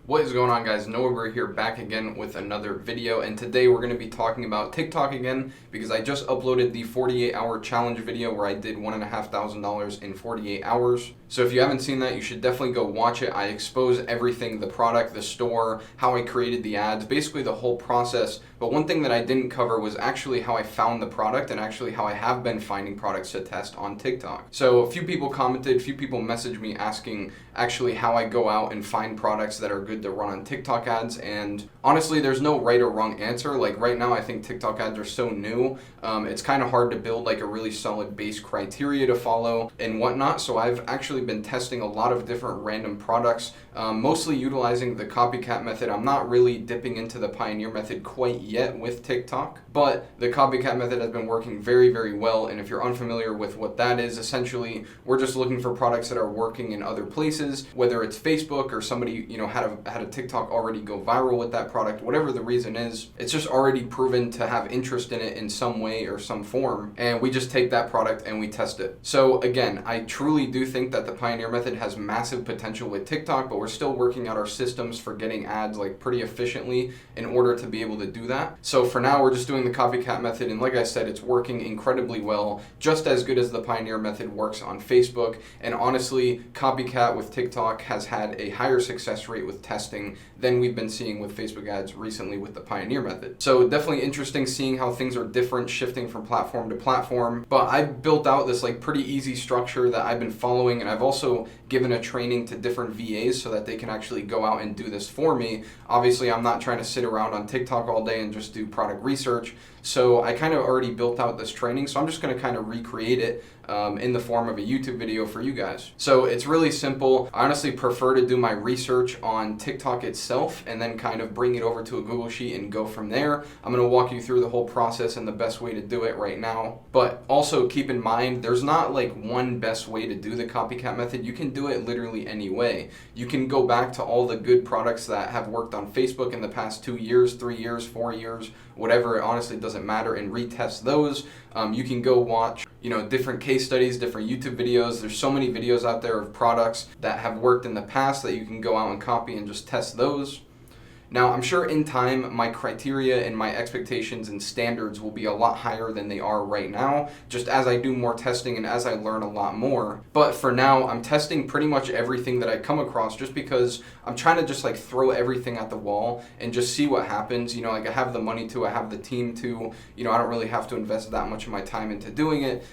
What is going on, guys? Noah here, back again with another video, and today we're going to be talking about TikTok again because I just uploaded the 48-hour challenge video where I did $1,500 in 48 hours. So if you haven't seen that, you should definitely go watch it. I expose everything, the product, the store, how I created the ads, basically the whole process. But one thing that I didn't cover was actually how I found the product and actually how I have been finding products to test on TikTok. So a few people commented, a few people messaged me asking actually how I go out and find products that are good to run on TikTok ads, and honestly there's no right or wrong answer. Like right now I think TikTok ads are so new, it's kind of hard to build like a really solid base criteria to follow and whatnot. So I've actually been testing a lot of different random products, mostly utilizing the copycat method. I'm not really dipping into the pioneer method quite yet with TikTok, but the copycat method has been working very, very well. And if you're unfamiliar with what that is, essentially we're just looking for products that are working in other places, whether it's Facebook or somebody had a TikTok already go viral with that product. Whatever the reason is, it's just already proven to have interest in it in some way or some form, and we just take that product and we test it. So again, I truly do think that the pioneer method has massive potential with TikTok, but we're still working out our systems for getting ads like pretty efficiently in order to be able to do that. So for now we're just doing the copycat method, and like I said, it's working incredibly well, just as good as the pioneer method works on Facebook. And honestly, copycat with TikTok has had a higher success rate with testing than we've been seeing with Facebook ads recently with the pioneer method. So definitely interesting seeing how things are different, shifting from platform to platform. But I've built out this like pretty easy structure that I've been following, and I've also given a training to different VAs so that they can actually go out and do this for me. Obviously, I'm not trying to sit around on TikTok all day and just do product research. So I kind of already built out this training, so I'm just going to kind of recreate it in the form of a YouTube video for you guys. So it's really simple. I honestly prefer to do my research on TikTok itself and then kind of bring it over to a Google Sheet and go from there. I'm going to walk you through the whole process and the best way to do it right now. But also keep in mind, there's not like one best way to do the copycat method. You can do it literally any way. You can go back to all the good products that have worked on Facebook in the past 2 years, 3 years, 4 years, whatever. It honestly doesn't matter, and retest those. You can go watch different case studies, different YouTube videos. There's so many videos out there of products that have worked in the past that you can go out and copy and just test those. Now, I'm sure in time, my criteria and my expectations and standards will be a lot higher than they are right now, just as I do more testing and as I learn a lot more. But for now, I'm testing pretty much everything that I come across just because I'm trying to just like throw everything at the wall and just see what happens. Like I have the money to, I have the team to, I don't really have to invest that much of my time into doing it.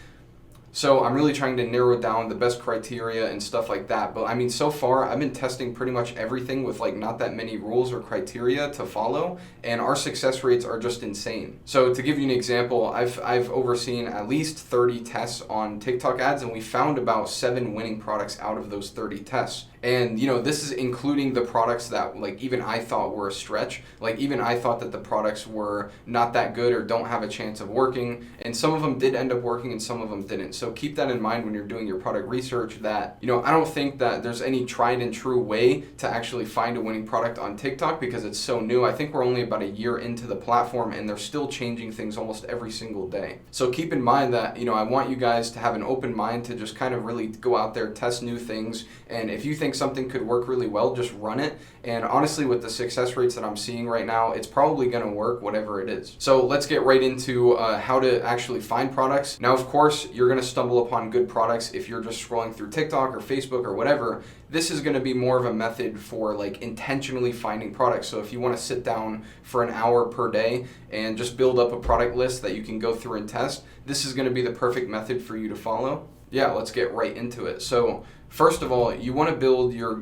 So I'm really trying to narrow down the best criteria and stuff like that. But I mean, so far I've been testing pretty much everything with like not that many rules or criteria to follow, and our success rates are just insane. So to give you an example, I've overseen at least 30 tests on TikTok ads, and we found about 7 winning products out of those 30 tests. And this is including the products that like even I thought were a stretch. Like even I thought that the products were not that good or don't have a chance of working, and some of them did end up working and some of them didn't. So keep that in mind when you're doing your product research, that I don't think that there's any tried and true way to actually find a winning product on TikTok because it's so new. I think we're only about a year into the platform and they're still changing things almost every single day. So keep in mind that I want you guys to have an open mind to just kind of really go out there, test new things, and if you think something could work really well, just run it. And honestly, with the success rates that I'm seeing right now, it's probably going to work, whatever it is. So let's get right into how to actually find products. Now, of course, you're going to stumble upon good products if you're just scrolling through TikTok or Facebook or whatever. This is going to be more of a method for like intentionally finding products. So if you want to sit down for an hour per day and just build up a product list that you can go through and test, this is going to be the perfect method for you to follow. Yeah, let's get right into it. So first of all, you want to build your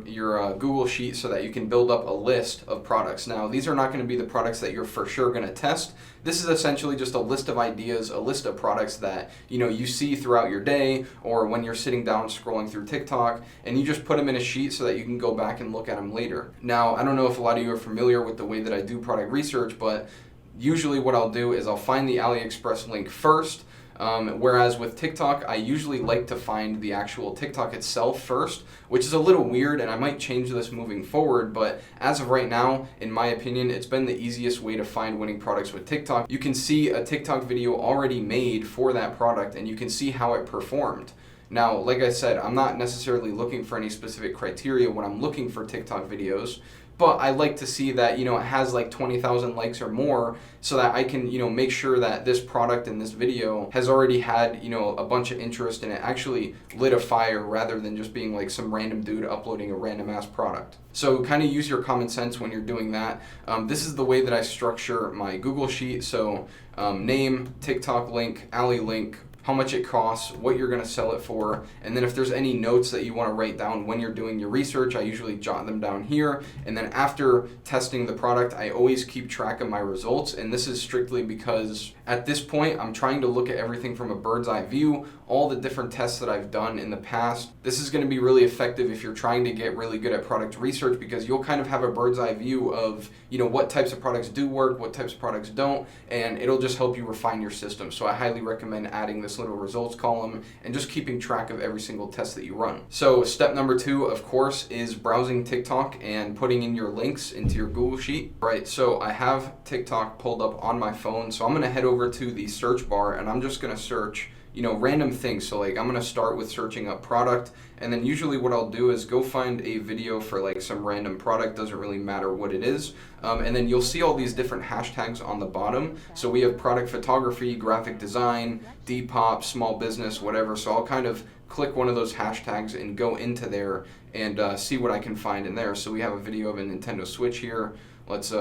Google Sheet so that you can build up a list of products. Now, these are not going to be the products that you're for sure going to test. This is essentially just a list of ideas, a list of products that you see throughout your day or when you're sitting down scrolling through TikTok, and you just put them in a sheet so that you can go back and look at them later. Now, I don't know if a lot of you are familiar with the way that I do product research, but usually what I'll do is I'll find the AliExpress link first. Whereas with TikTok, I usually like to find the actual TikTok itself first, which is a little weird, and I might change this moving forward, but as of right now, in my opinion, it's been the easiest way to find winning products with TikTok. You can see a TikTok video already made for that product, and you can see how it performed. Now, like I said, I'm not necessarily looking for any specific criteria when I'm looking for TikTok videos, but I like to see that, you know, it has like 20,000 likes or more, so that I can, you know, make sure that this product in this video has already had, you know, a bunch of interest and it actually lit a fire rather than just being like some random dude uploading a random ass product. So kind of use your common sense when you're doing that. This is the way that I structure my Google Sheet. So name, TikTok link, Ali link, how much it costs, what you're going to sell it for, and then if there's any notes that you want to write down when you're doing your research, I usually jot them down here. And then after testing the product, I always keep track of my results, and this is strictly because at this point I'm trying to look at everything from a bird's eye view, all the different tests that I've done in the past. This is going to be really effective if you're trying to get really good at product research, because you'll kind of have a bird's eye view of, you know, what types of products do work, what types of products don't, and it'll just help you refine your system. So I highly recommend adding this little results column and just keeping track of every single test that you run. So step number 2, of course, is browsing TikTok and putting in your links into your Google Sheet. Right, so I have TikTok pulled up on my phone, so I'm going to head over to the search bar and I'm just going to search, you know, random things. So like I'm going to start with searching up product, and then usually what I'll do is go find a video for like some random product, doesn't really matter what it is, and then you'll see all these different hashtags on the bottom. So we have product photography, graphic design, Depop, small business, whatever. So I'll kind of click one of those hashtags and go into there and see what I can find in there. So we have a video of a Nintendo Switch here. Let's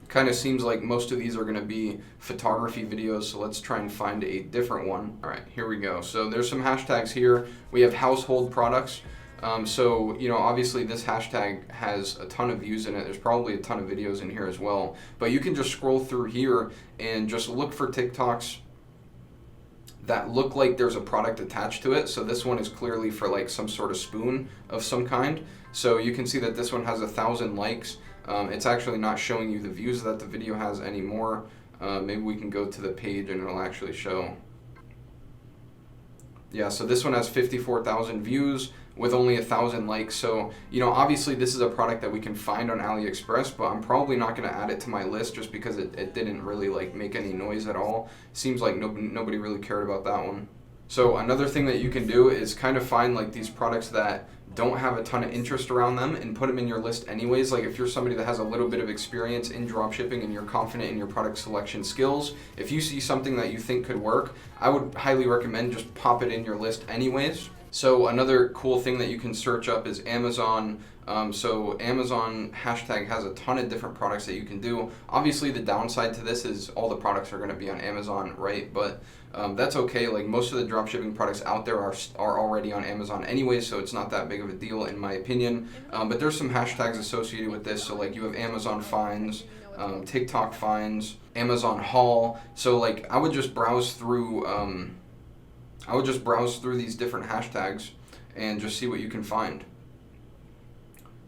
kind of seems like most of these are going to be photography videos, so let's try and find a different one. All right, here we go. So there's some hashtags here. We have household products. So, you know, obviously this hashtag has a ton of views in it. There's probably a ton of videos in here as well. But you can just scroll through here and just look for TikToks that look like there's a product attached to it. So this one is clearly for like some sort of spoon of some kind. So you can see that this one has 1,000 likes. It's actually not showing you the views that the video has anymore. Maybe we can go to the page and it'll actually show. Yeah, so this one has 54,000 views with only 1,000 likes. So, you know, obviously this is a product that we can find on AliExpress, but I'm probably not going to add it to my list just because it didn't really like make any noise at all. Seems like nobody really cared about that one. So another thing that you can do is kind of find like these products that don't have a ton of interest around them and put them in your list anyways. Like if you're somebody that has a little bit of experience in dropshipping and you're confident in your product selection skills, if you see something that you think could work, I would highly recommend just pop it in your list anyways. So another cool thing that you can search up is Amazon. So Amazon hashtag has a ton of different products that you can do. Obviously the downside to this is all the products are going to be on Amazon, right? But that's okay. Like most of the dropshipping products out there are already on Amazon anyway, so it's not that big of a deal in my opinion. But there's some hashtags associated with this. So like you have Amazon finds, TikTok finds, Amazon haul. So like I would just browse through these different hashtags and just see what you can find.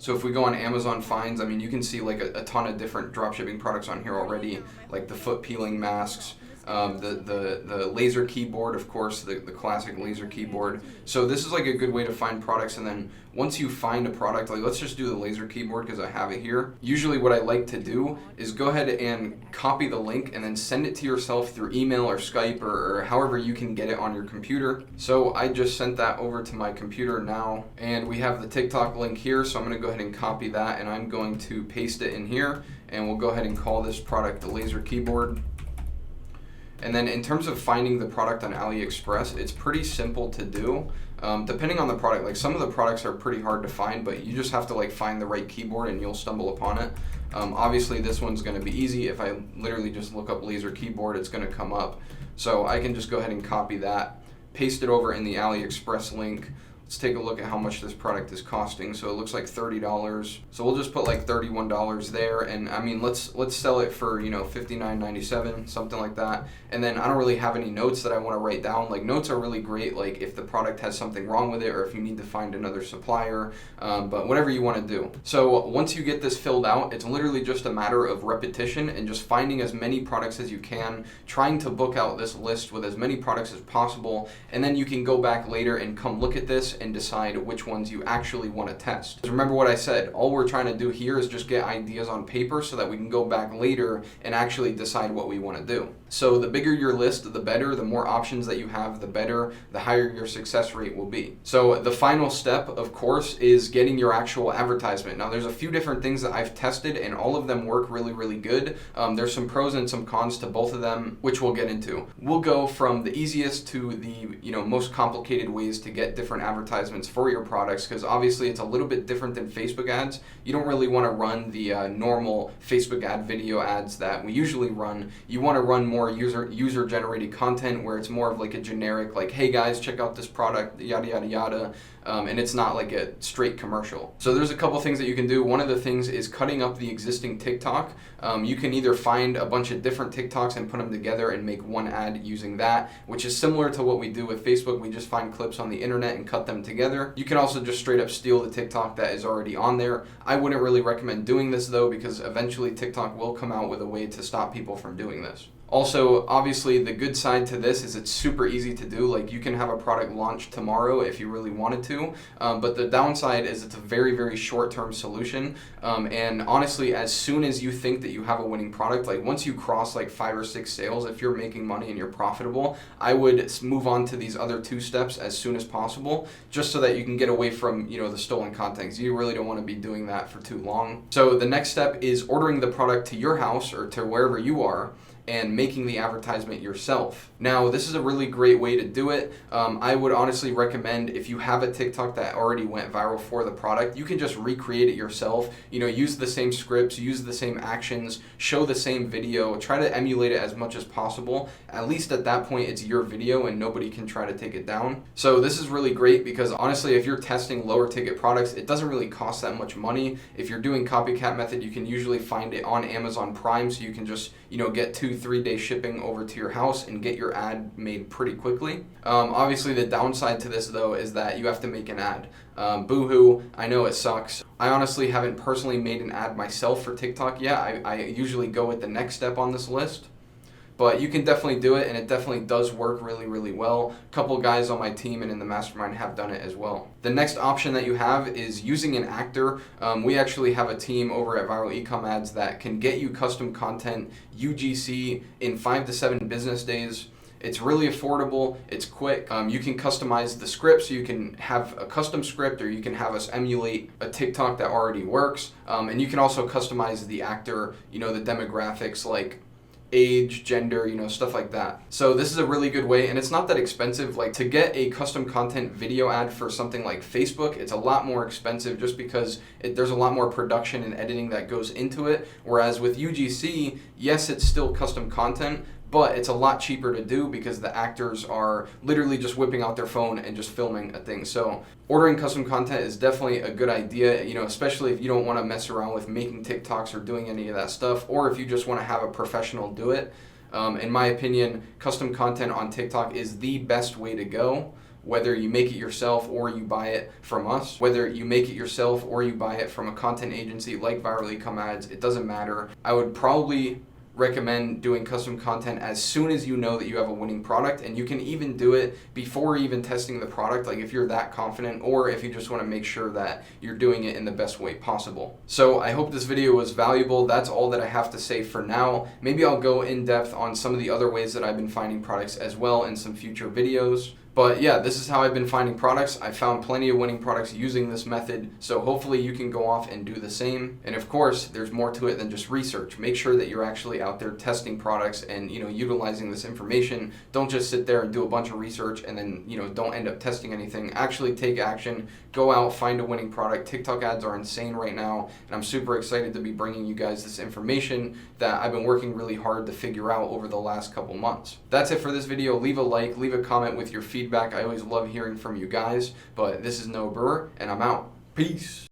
So if we go on Amazon finds, I mean, you can see like a ton of different dropshipping products on here already, like the foot peeling masks, the laser keyboard, of course, the classic laser keyboard. So this is like a good way to find products, and then once you find a product, like let's just do the laser keyboard because I have it here. Usually what I like to do is go ahead and copy the link and then send it to yourself through email or Skype or however you can get it on your computer. So I just sent that over to my computer now, and we have the TikTok link here, so I'm going to go ahead and copy that and I'm going to paste it in here, and we'll go ahead and call this product the laser keyboard. And then in terms of finding the product on AliExpress, it's pretty simple to do. Depending on the product, like some of the products are pretty hard to find, but you just have to like find the right keyboard and you'll stumble upon it. Obviously this one's going to be easy. If I literally just look up laser keyboard, it's going to come up. So I can just go ahead and copy that, paste it over in the AliExpress link. Let's take a look at how much this product is costing. So it looks like $30. So we'll just put like $31 there, and I mean let's sell it for, you know, $59.97, something like that. And then I don't really have any notes that I want to write down. Like notes are really great, like if the product has something wrong with it or if you need to find another supplier, but whatever you want to do. So once you get this filled out, it's literally just a matter of repetition and just finding as many products as you can, trying to book out this list with as many products as possible, and then you can go back later and come look at this and decide which ones you actually want to test. Remember what I said, all we're trying to do here is just get ideas on paper so that we can go back later and actually decide what we want to do. So the bigger your list, the better. The more options that you have, the better, the higher your success rate will be. So the final step, of course, is getting your actual advertisement. Now there's a few different things that I've tested and all of them work really, really good. There's some pros and some cons to both of them, which we'll get into. We'll go from the easiest to the most complicated ways to get different advertisements for your products, because obviously it's a little bit different than Facebook ads. You don't really want to run the normal Facebook ad video ads that we usually run. You want to run more user generated content where it's more of like a generic, like, hey guys, check out this product, yada yada yada, and it's not like a straight commercial. So there's a couple things that you can do. One of the things is cutting up the existing TikTok. You can either find a bunch of different TikToks and put them together and make one ad using that, which is similar to what we do with Facebook. We just find clips on the internet and cut them together. You can also just straight up steal the TikTok that is already on there. I wouldn't really recommend doing this though, because eventually TikTok will come out with a way to stop people from doing this. Also, obviously, the good side to this is it's super easy to do. Like, you can have a product launch tomorrow if you really wanted to, but the downside is it's a very, very short-term solution, and honestly, as soon as you think that you have a winning product, like once you cross like 5 or 6 sales, if you're making money and you're profitable, I would move on to these other 2 steps as soon as possible, just so that you can get away from, the stolen content. You really don't want to be doing that for too long. So the next step is ordering the product to your house or to wherever you are, and making the advertisement yourself. Now, this is a really great way to do it. I would honestly recommend, if you have a TikTok that already went viral for the product, you can just recreate it yourself. Use the same scripts, use the same actions, show the same video, try to emulate it as much as possible. At least at that point, it's your video and nobody can try to take it down. So this is really great because honestly, if you're testing lower ticket products, it doesn't really cost that much money. If you're doing copycat method, you can usually find it on Amazon Prime, so you can just, get 2-3 day shipping over to your house and get your ad made pretty quickly. Obviously, the downside to this though is that you have to make an ad. Boo-hoo, I know it sucks. I honestly haven't personally made an ad myself for TikTok yet. I usually go with the next step on this list. But you can definitely do it, and it definitely does work really, really well. A couple guys on my team and in the mastermind have done it as well. The next option that you have is using an actor. We actually have a team over at Viral Ecom Ads that can get you custom content, UGC, in 5 to 7 business days. It's really affordable, it's quick. You can customize the script, so you can have a custom script, or you can have us emulate a TikTok that already works. And you can also customize the actor, the demographics, like age, gender, stuff like that. So this is a really good way, and it's not that expensive. Like, to get a custom content video ad for something like Facebook, it's a lot more expensive just because there's a lot more production and editing that goes into it. Whereas with UGC, yes, it's still custom content, but it's a lot cheaper to do because the actors are literally just whipping out their phone and just filming a thing. So ordering custom content is definitely a good idea, especially if you don't want to mess around with making TikToks or doing any of that stuff, or if you just want to have a professional do it. In my opinion, custom content on TikTok is the best way to go. Whether you make it yourself or you buy it from us, whether you make it yourself or you buy it from a content agency like Viral Ecom Ads, it doesn't matter. I would probably recommend doing custom content as soon as you know that you have a winning product, and you can even do it before even testing the product, like if you're that confident, or if you just want to make sure that you're doing it in the best way possible. So I hope this video was valuable. That's all that I have to say for now. Maybe I'll go in depth on some of the other ways that I've been finding products as well in some future videos. But yeah, this is how I've been finding products. I found plenty of winning products using this method, so hopefully you can go off and do the same. And of course, there's more to it than just research. Make sure that you're actually out there testing products and utilizing this information. Don't just sit there and do a bunch of research and then don't end up testing anything. Actually take action. Go out, find a winning product. TikTok ads are insane right now, and I'm super excited to be bringing you guys this information that I've been working really hard to figure out over the last couple months. That's it for this video. Leave a like, leave a comment with your feedback. I always love hearing from you guys, but this is Brewer, and I'm out. Peace.